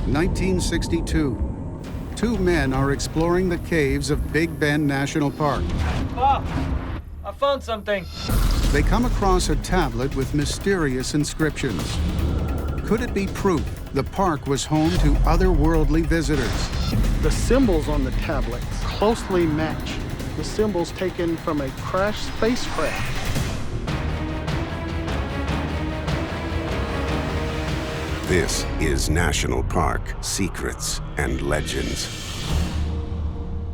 1962. Two men are exploring the caves of Big Bend National Park. Oh, I found something. They come across a tablet with mysterious inscriptions. Could it be proof the park was home to otherworldly visitors? The symbols on the tablet closely match the symbols taken from a crashed spacecraft. This is National Park Secrets and Legends.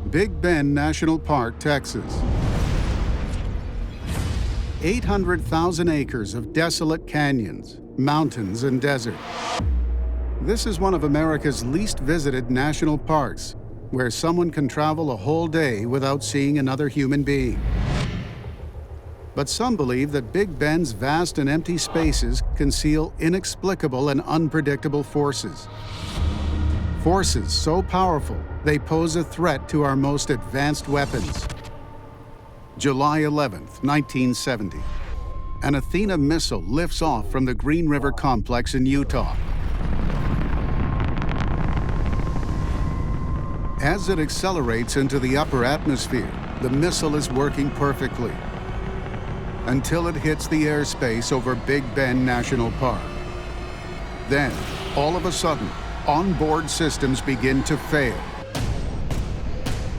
Big Bend National Park, Texas. 800,000 acres of desolate canyons, mountains, and desert. This is one of America's least visited national parks, where someone can travel a whole day without seeing another human being. But some believe that Big Bend's vast and empty spaces conceal inexplicable and unpredictable forces. Forces so powerful, they pose a threat to our most advanced weapons. July 11th, 1970. An Athena missile lifts off from the Green River complex in Utah. As it accelerates into the upper atmosphere, the missile is working perfectly, until it hits the airspace over Big Bend National Park. Then, all of a sudden, onboard systems begin to fail.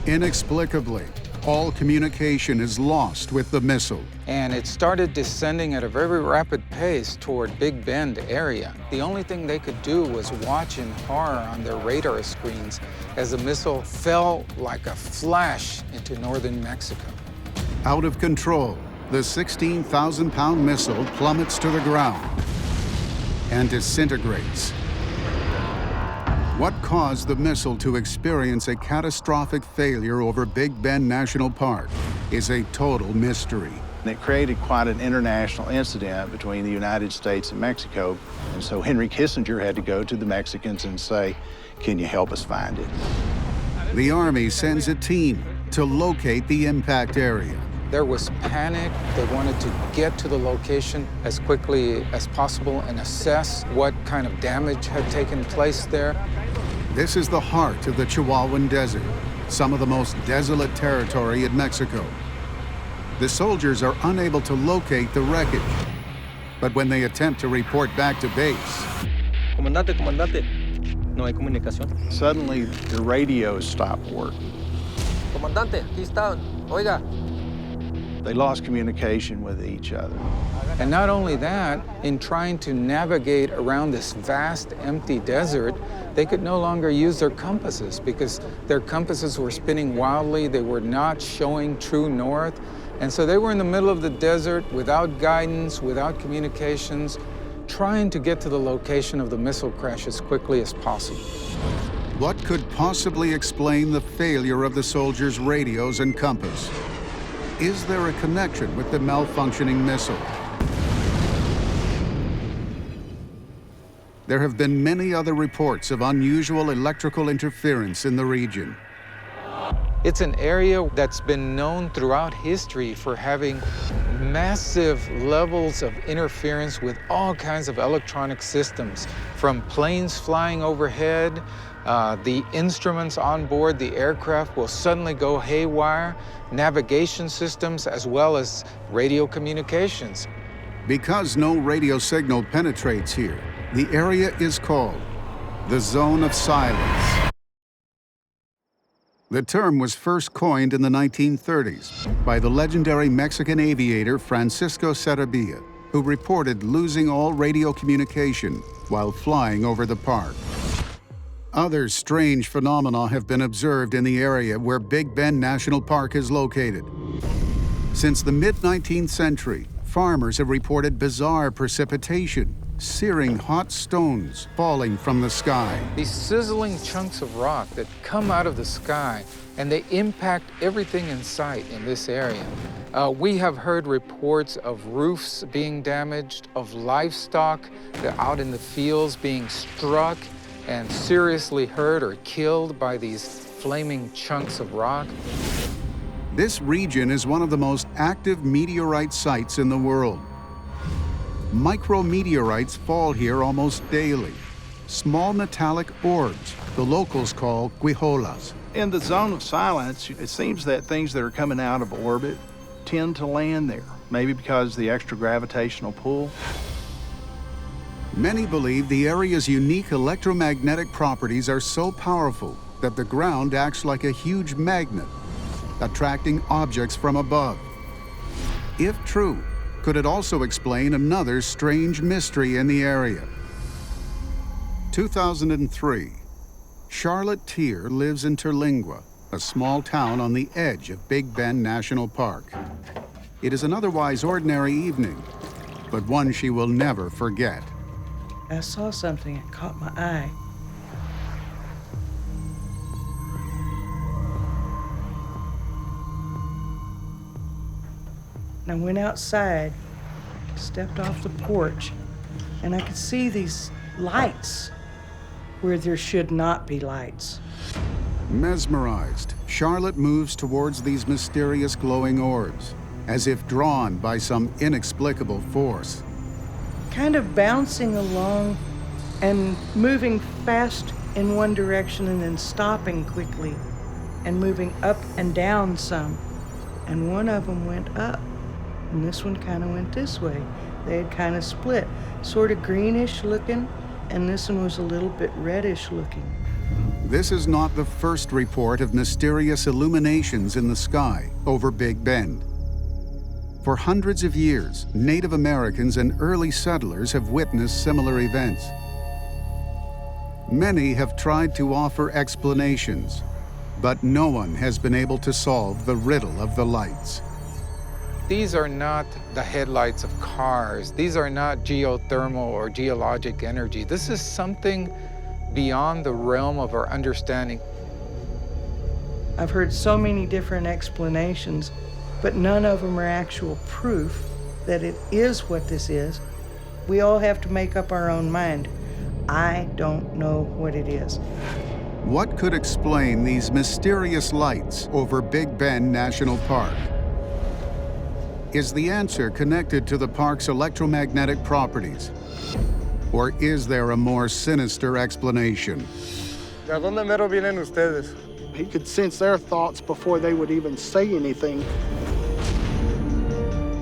Inexplicably, all communication is lost with the missile. And it started descending at a very rapid pace toward Big Bend area. The only thing they could do was watch in horror on their radar screens as the missile fell like a flash into northern Mexico. Out of control, the 16,000-pound missile plummets to the ground and disintegrates. What caused the missile to experience a catastrophic failure over Big Bend National Park is a total mystery. It created quite an international incident between the United States and Mexico, and so Henry Kissinger had to go to the Mexicans and say, "Can you help us find it?" The Army sends a team to locate the impact area. There was panic. They wanted to get to the location as quickly as possible and assess what kind of damage had taken place there. This is the heart of the Chihuahuan Desert, some of the most desolate territory in Mexico. The soldiers are unable to locate the wreckage, but when they attempt to report back to base, Comandante, comandante, no hay comunicación. Suddenly, the radios stopped working. Comandante, aquí está, oiga. They lost communication with each other. And not only that, in trying to navigate around this vast, empty desert, they could no longer use their compasses because their compasses were spinning wildly. They were not showing true north. And so they were in the middle of the desert without guidance, without communications, trying to get to the location of the missile crash as quickly as possible. what could possibly explain the failure of the soldiers' radios and compass? Is there a connection with the malfunctioning missile? There have been many other reports of unusual electrical interference in the region. It's an area that's been known throughout history for having massive levels of interference with all kinds of electronic systems, from planes flying overhead, the instruments on board the aircraft will suddenly go haywire, navigation systems, as well as radio communications. Because no radio signal penetrates here, the area is called the Zone of Silence. The term was first coined in the 1930s by the legendary Mexican aviator Francisco Serabilla, who reported losing all radio communication while flying over the park. Other strange phenomena have been observed in the area where Big Bend National Park is located. Since the mid-19th century, farmers have reported bizarre precipitation, searing hot stones falling from the sky. These sizzling chunks of rock that come out of the sky, and they impact everything in sight in this area. We have heard reports of roofs being damaged, of livestock out in the fields being struck and seriously hurt or killed by these flaming chunks of rock. This region is one of the most active meteorite sites in the world. Micrometeorites fall here almost daily, small metallic orbs the locals call guajolas. In the zone of silence, it seems that things that are coming out of orbit tend to land there, maybe because of the extra gravitational pull. Many believe the area's unique electromagnetic properties are so powerful that the ground acts like a huge magnet, attracting objects from above. If true, could it also explain another strange mystery in the area? 2003. Charlotte Tier lives in Terlingua, a small town on the edge of Big Bend National Park. It is an otherwise ordinary evening, but one she will never forget. I saw something that caught my eye. And I went outside, stepped off the porch, and I could see these lights where there should not be lights. Mesmerized, Charlotte moves towards these mysterious glowing orbs, as if drawn by some inexplicable force. Kind of bouncing along and moving fast in one direction and then stopping quickly and moving up and down some. And one of them went up, and this one kind of went this way. They had kind of split, sort of greenish looking, and this one was a little bit reddish looking. This is not the first report of mysterious illuminations in the sky over Big Bend. For hundreds of years, Native Americans and early settlers have witnessed similar events. Many have tried to offer explanations, but no one has been able to solve the riddle of the lights. These are not the headlights of cars. These are not geothermal or geologic energy. This is something beyond the realm of our understanding. I've heard so many different explanations, but none of them are actual proof that it is what this is. We all have to make up our own mind. I don't know what it is. What could explain these mysterious lights over Big Bend National Park? Is the answer connected to the park's electromagnetic properties? Or is there a more sinister explanation? ¿De dónde mero vienen ustedes? He could sense their thoughts before they would even say anything.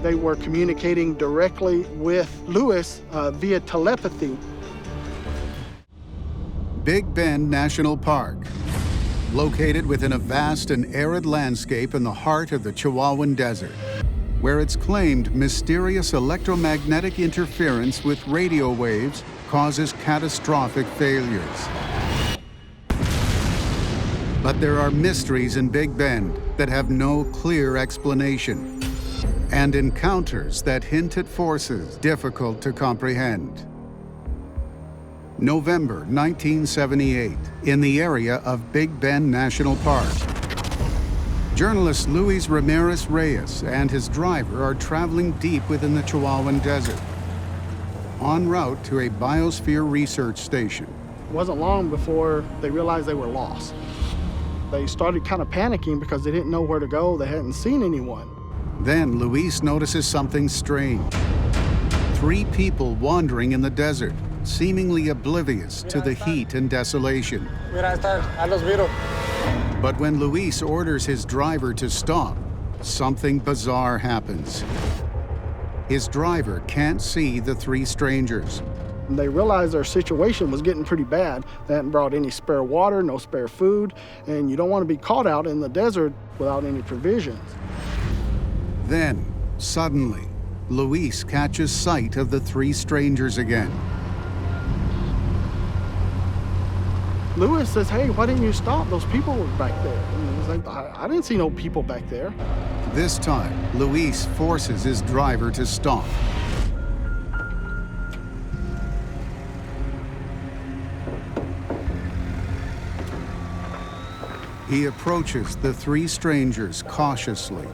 They were communicating directly with Lewis via telepathy. Big Bend National Park, located within a vast and arid landscape in the heart of the Chihuahuan Desert, where it's claimed mysterious electromagnetic interference with radio waves causes catastrophic failures. But there are mysteries in Big Bend that have no clear explanation, and encounters that hint at forces difficult to comprehend. November 1978, in the area of Big Bend National Park. Journalist Luis Ramirez Reyes and his driver are traveling deep within the Chihuahuan Desert, en route to a biosphere research station. It wasn't long before they realized they were lost. They started kind of panicking because they didn't know where to go. They hadn't seen anyone. Then Luis notices something strange. 3 people wandering in the desert, seemingly oblivious to the heat and desolation. Mira, están, los miro. But when Luis orders his driver to stop, something bizarre happens. His driver can't see the 3 strangers. They realized their situation was getting pretty bad. They hadn't brought any spare water, no spare food, and you don't want to be caught out in the desert without any provisions. Then, suddenly, Luis catches sight of the 3 strangers again. Lewis says, "Hey, why didn't you stop? Those people were back there." And he's like, I didn't see no people back there. This time, Luis forces his driver to stop. He approaches the 3 strangers cautiously.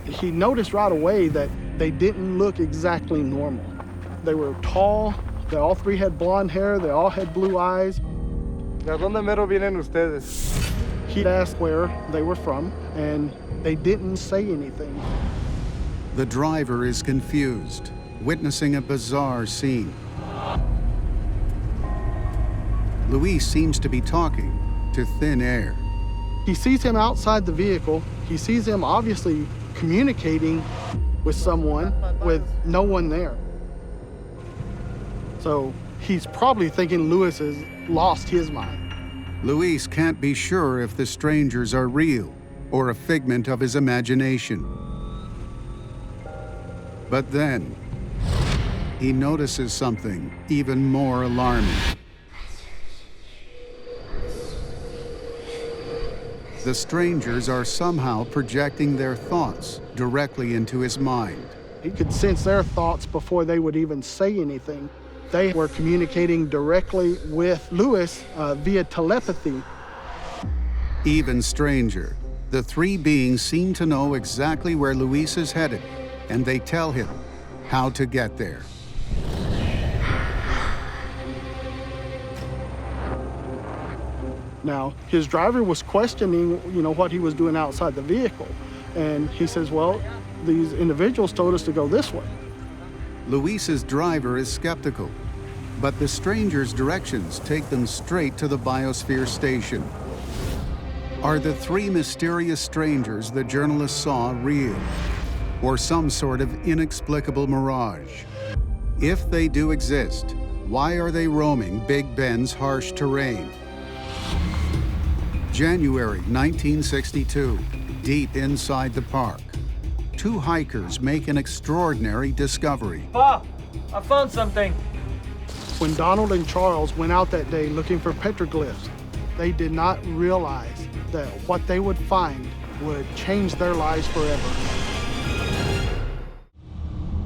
He noticed right away that they didn't look exactly normal. They were tall, they all 3 had blonde hair, they all had blue eyes. ¿De dónde mero vienen ustedes? He asked where they were from, and they didn't say anything. The driver is confused, witnessing a bizarre scene. Luis seems to be talking to thin air. He sees him outside the vehicle. He sees him obviously communicating with someone with no one there. So he's probably thinking Luis has lost his mind. Luis can't be sure if the strangers are real or a figment of his imagination. But then, he notices something even more alarming. The strangers are somehow projecting their thoughts directly into his mind. He could sense their thoughts before they would even say anything. They were communicating directly with Luis via telepathy. Even stranger, the three beings seem to know exactly where Luis is headed, and they tell him how to get there. Now, his driver was questioning, what he was doing outside the vehicle. And he says, well, these individuals told us to go this way. Luis's driver is skeptical, but the strangers' directions take them straight to the biosphere station. Are the three mysterious strangers the journalist saw real, or some sort of inexplicable mirage? If they do exist, why are they roaming Big Ben's harsh terrain? January 1962, deep inside the park, two hikers make an extraordinary discovery. Pa, I found something. When Donald and Charles went out that day looking for petroglyphs, they did not realize that what they would find would change their lives forever.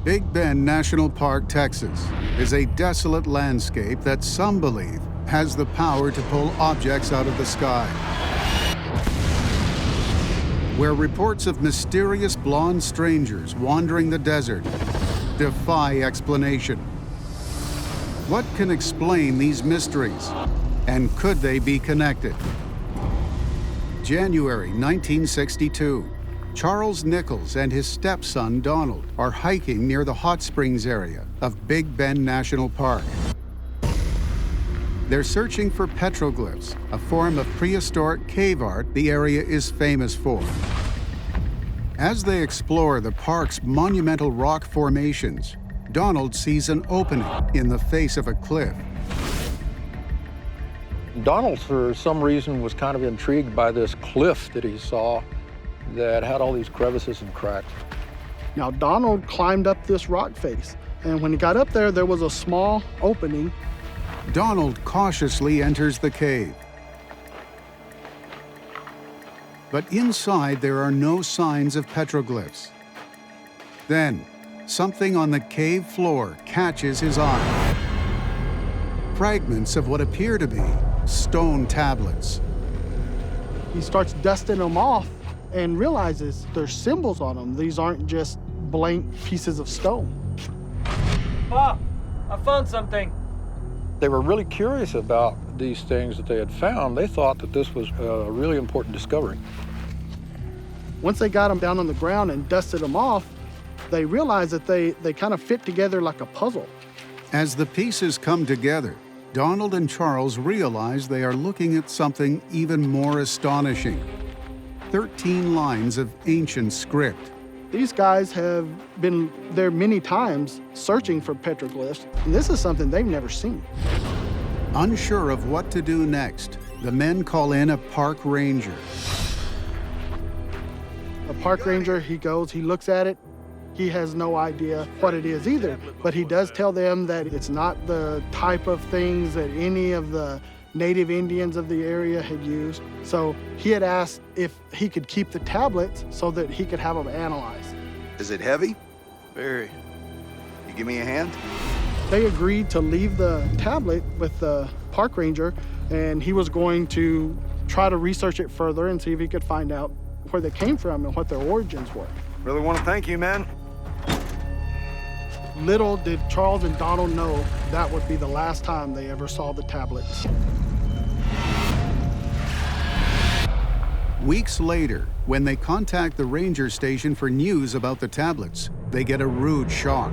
Big Bend National Park, Texas, is a desolate landscape that some believe has the power to pull objects out of the sky, where reports of mysterious blonde strangers wandering the desert defy explanation. What can explain these mysteries, and could they be connected? January 1962. Charles Nichols and his stepson Donald are hiking near the hot springs area of Big Bend National Park. They're searching for petroglyphs, a form of prehistoric cave art the area is famous for. As they explore the park's monumental rock formations, Donald sees an opening in the face of a cliff. Donald, for some reason, was kind of intrigued by this cliff that he saw that had all these crevices and cracks. Now, Donald climbed up this rock face, and when he got up there, there was a small opening. Donald cautiously enters the cave. But inside, there are no signs of petroglyphs. Then, something on the cave floor catches his eye. Fragments of what appear to be stone tablets. He starts dusting them off and realizes there's symbols on them. These aren't just blank pieces of stone. Pa, I found something. They were really curious about these things that they had found. They thought that this was a really important discovery. Once they got them down on the ground and dusted them off, they realized that they kind of fit together like a puzzle. As the pieces come together, Donald and Charles realize they are looking at something even more astonishing. 13 lines of ancient script. These guys have been there many times searching for petroglyphs, and this is something they've never seen. Unsure of what to do next, the men call in a park ranger. A park ranger, he goes, he looks at it. He has no idea what it is either, but he does tell them that it's not the type of things that any of the native Indians of the area had used. So he had asked if he could keep the tablets so that he could have them analyzed. Is it heavy? Very. You give me a hand? They agreed to leave the tablet with the park ranger, and he was going to try to research it further and see if he could find out where they came from and what their origins were. Really want to thank you, man. Little did Charles and Donald know that would be the last time they ever saw the tablets. Weeks later, when they contact the ranger station for news about the tablets, they get a rude shock.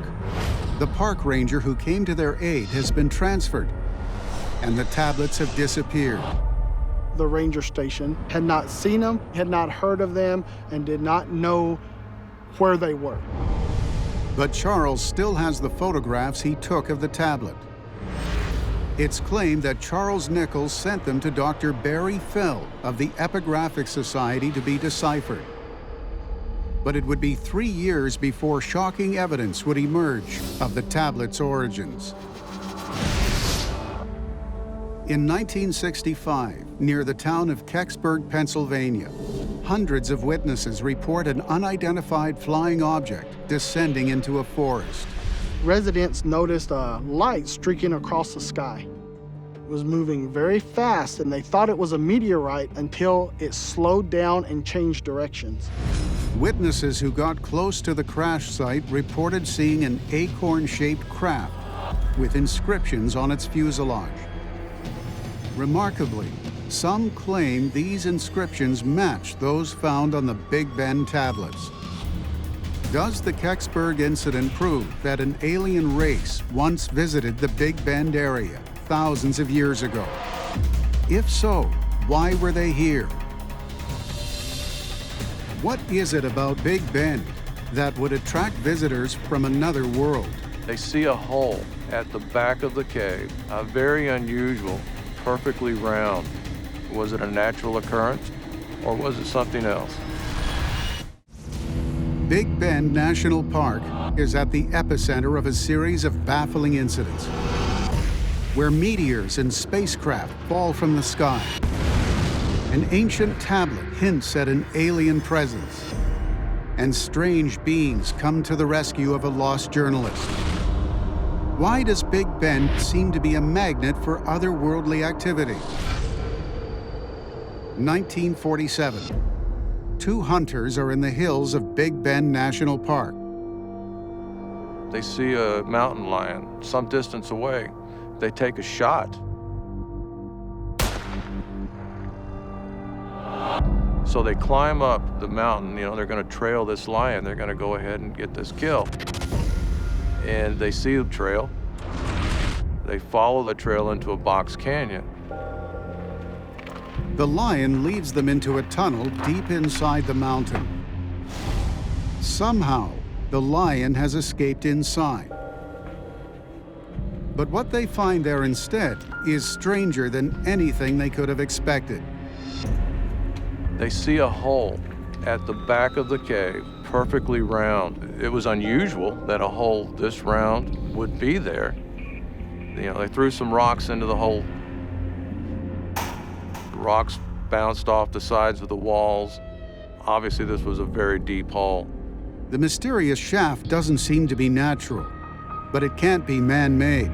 The park ranger who came to their aid has been transferred. and the tablets have disappeared. The ranger station had not seen them, had not heard of them, and did not know where they were. But Charles still has the photographs he took of the tablet. It's claimed that Charles Nichols sent them to Dr. Barry Fell of the Epigraphic Society to be deciphered. But it would be 3 years before shocking evidence would emerge of the tablet's origins. In 1965, near the town of Kecksburg, Pennsylvania, hundreds of witnesses report an unidentified flying object descending into a forest. Residents noticed a light streaking across the sky. It was moving very fast, and they thought it was a meteorite until it slowed down and changed directions. Witnesses who got close to the crash site reported seeing an acorn-shaped craft with inscriptions on its fuselage. Remarkably, some claim these inscriptions match those found on the Big Ben tablets. Does the Kecksburg incident prove that an alien race once visited the Big Bend area thousands of years ago? If so, why were they here? What is it about Big Bend that would attract visitors from another world? They see a hole at the back of the cave, very unusual, perfectly round. Was it a natural occurrence, or was it something else? Big Bend National Park is at the epicenter of a series of baffling incidents, where meteors and spacecraft fall from the sky. An ancient tablet hints at an alien presence, and strange beings come to the rescue of a lost journalist. Why does Big Bend seem to be a magnet for otherworldly activity? 1947. Two hunters are in the hills of Big Bend National Park. They see a mountain lion some distance away. They take a shot. So they climb up the mountain, they're gonna trail this lion. They're gonna go ahead and get this kill. And they see the trail. They follow the trail into a box canyon. The lion leads them into a tunnel deep inside the mountain. Somehow, the lion has escaped inside. But what they find there instead is stranger than anything they could have expected. They see a hole at the back of the cave, perfectly round. It was unusual that a hole this round would be there. They threw some rocks into the hole. Rocks bounced off the sides of the walls. Obviously, this was a very deep hole. The mysterious shaft doesn't seem to be natural, but it can't be man-made.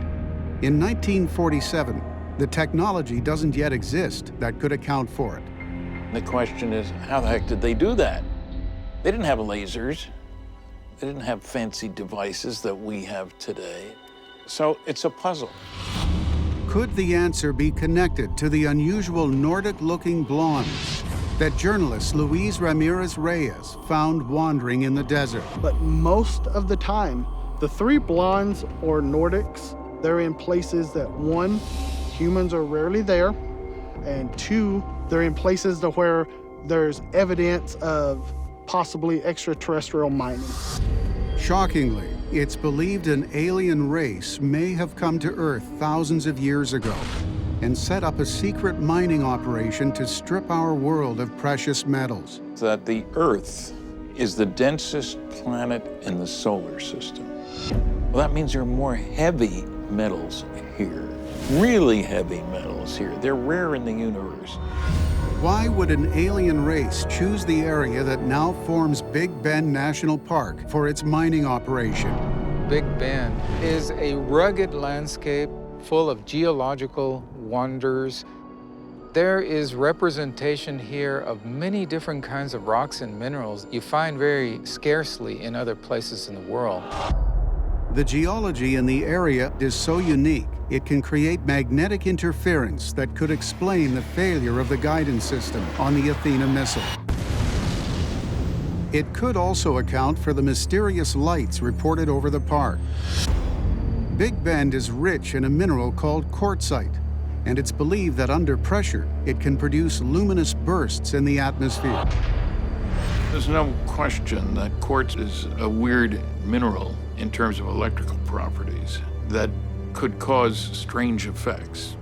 In 1947, the technology doesn't yet exist that could account for it. The question is, how the heck did they do that? They didn't have lasers. They didn't have fancy devices that we have today. So it's a puzzle. Could the answer be connected to the unusual Nordic-looking blondes that journalist Luis Ramirez Reyes found wandering in the desert? But most of the time, the three blondes or Nordics, they're in places that, one, humans are rarely there, and two, they're in places to where there's evidence of possibly extraterrestrial mining. Shockingly, it's believed an alien race may have come to Earth thousands of years ago and set up a secret mining operation to strip our world of precious metals. That the Earth is the densest planet in the solar system. Well, that means there are more heavy metals here, really heavy metals here. They're rare in the universe. Why would an alien race choose the area that now forms Big Bend National Park for its mining operation? Big Bend is a rugged landscape full of geological wonders. There is representation here of many different kinds of rocks and minerals you find very scarcely in other places in the world. The geology in the area is so unique, it can create magnetic interference that could explain the failure of the guidance system on the Athena missile. It could also account for the mysterious lights reported over the park. Big Bend is rich in a mineral called quartzite, and it's believed that under pressure, it can produce luminous bursts in the atmosphere. There's no question that quartz is a weird mineral in terms of electrical properties that could cause strange effects.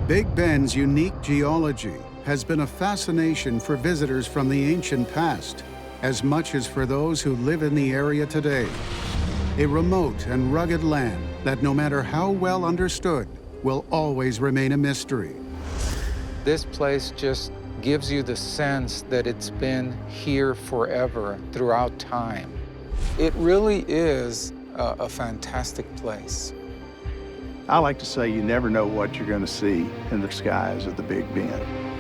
Big Bend's unique geology has been a fascination for visitors from the ancient past, as much as for those who live in the area today. A remote and rugged land that, no matter how well understood, will always remain a mystery. This place just gives you the sense that it's been here forever, throughout time. It really is a fantastic place. I like to say you never know what you're going to see in the skies of the Big Bend.